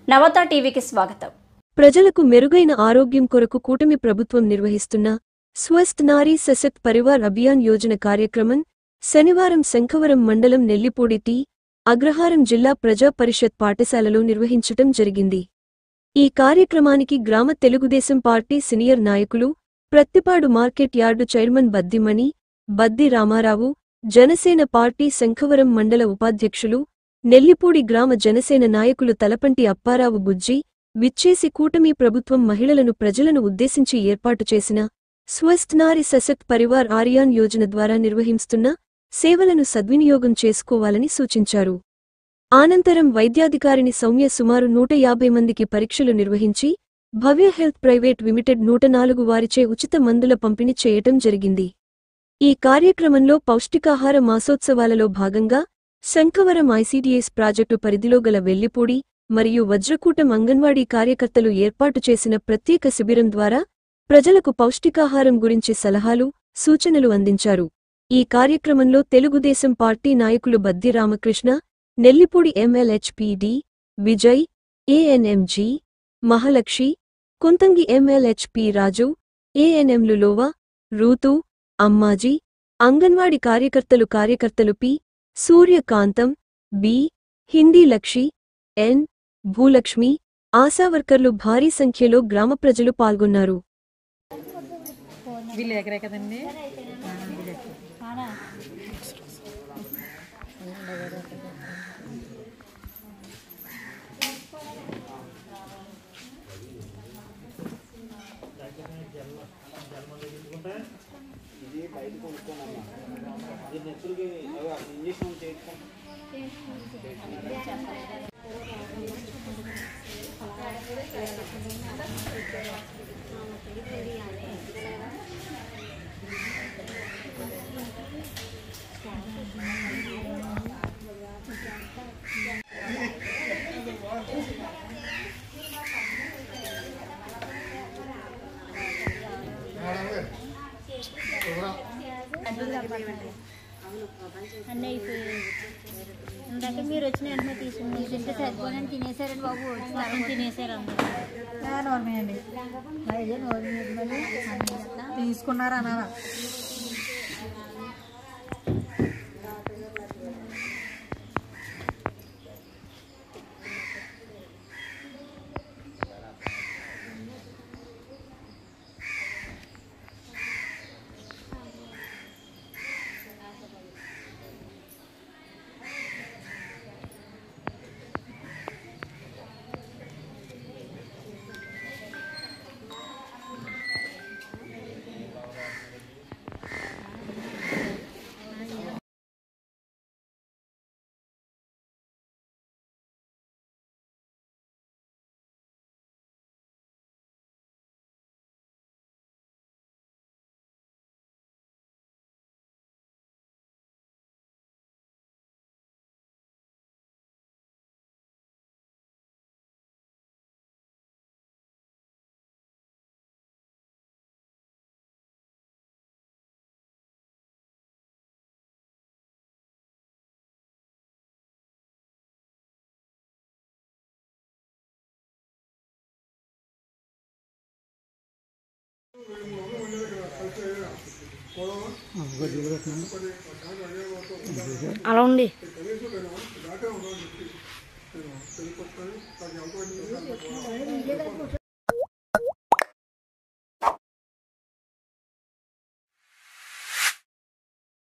నవత టీవీకి స్వాగతం. ప్రజలకు మెరుగైన ఆరోగ్యం కొరకు కూటమి ప్రభుత్వం నిర్వహిస్తున్న స్వస్థ్ నారీ సశక్త్ పరివార్ అభియాన్ యోజన కార్యక్రమం శనివారం శంఖవరం మండలం నెల్లిపూడి టి. అగ్రహారం జిల్లా ప్రజా పరిషత్ పాఠశాలలో నిర్వహించటం జరిగింది. ఈ కార్యక్రమానికి గ్రామ తెలుగుదేశం పార్టీ సీనియర్ నాయకులు, Prathipadu market yard chairman Baddimani, Baddi Ramarao, Janasena party Sankhavaram మండల ఉపాధ్యక్షులు, నెల్లిపూడి గ్రామ జనసేన నాయకులు తలపంటి అప్పారావు బుజ్జి విచ్చేసి కూటమి ప్రభుత్వం మహిళలను ప్రజలను ఉద్దేశించి ఏర్పాటు చేసిన స్వస్థ్ నారీ సశక్త్ పరివార్ అభియాన్ యోజన ద్వారా నిర్వహిస్తున్న సేవలను సద్వినియోగం చేసుకోవాలని సూచించారు. అనంతరం వైద్యాధికారిని సౌమ్య సుమారు 150 మందికి పరీక్షలు నిర్వహించి భవ్య హెల్త్ ప్రైవేట్ లిమిటెడ్ 104 వారిచే ఉచిత మందుల పంపిణీ చేయటం జరిగింది. ఈ కార్యక్రమంలో పౌష్టికాహార మాసోత్సవాలలో భాగంగా శంఖవరం ఐసీడీఎస్ ప్రాజెక్టు పరిధిలో గల వెల్లిపూడి మరియు వజ్రకూటం అంగన్వాడీ కార్యకర్తలు ఏర్పాటు చేసిన ప్రత్యేక శిబిరం ద్వారా ప్రజలకు పౌష్టికాహారం గురించి సలహాలు, సూచనలు అందించారు. ఈ కార్యక్రమంలో తెలుగుదేశం పార్టీ నాయకులు బద్ది రామకృష్ణ, నెల్లిపూడి ఎంఎల్హెచ్పీడి విజయ్, ఏఎన్ఎంజీ మహాలక్షి, కుంతంగి ఎంఎల్హెచ్పి రాజు, ఏఎన్ఎంలు లోవా, రూతు, అమ్మాజీ, అంగన్వాడీ కార్యకర్తలు పి. సూర్యకాంతం, బి. హిందీ లక్షి, ఎన్. భూలక్ష్మి, ఆశావర్కర్లు భారీ సంఖ్యలో గ్రామ ప్రజలు పాల్గొన్నారు. అన్నీ అయిపోయాయి. ఇందాక మీరు వచ్చిన వెంటనే తీసుకుని తింటే సరిపోయిన తినేసారండి బాబు. వచ్చి తినేసారు అందరూ. తీసుకున్నారా అన్నారా? అలా ఉండి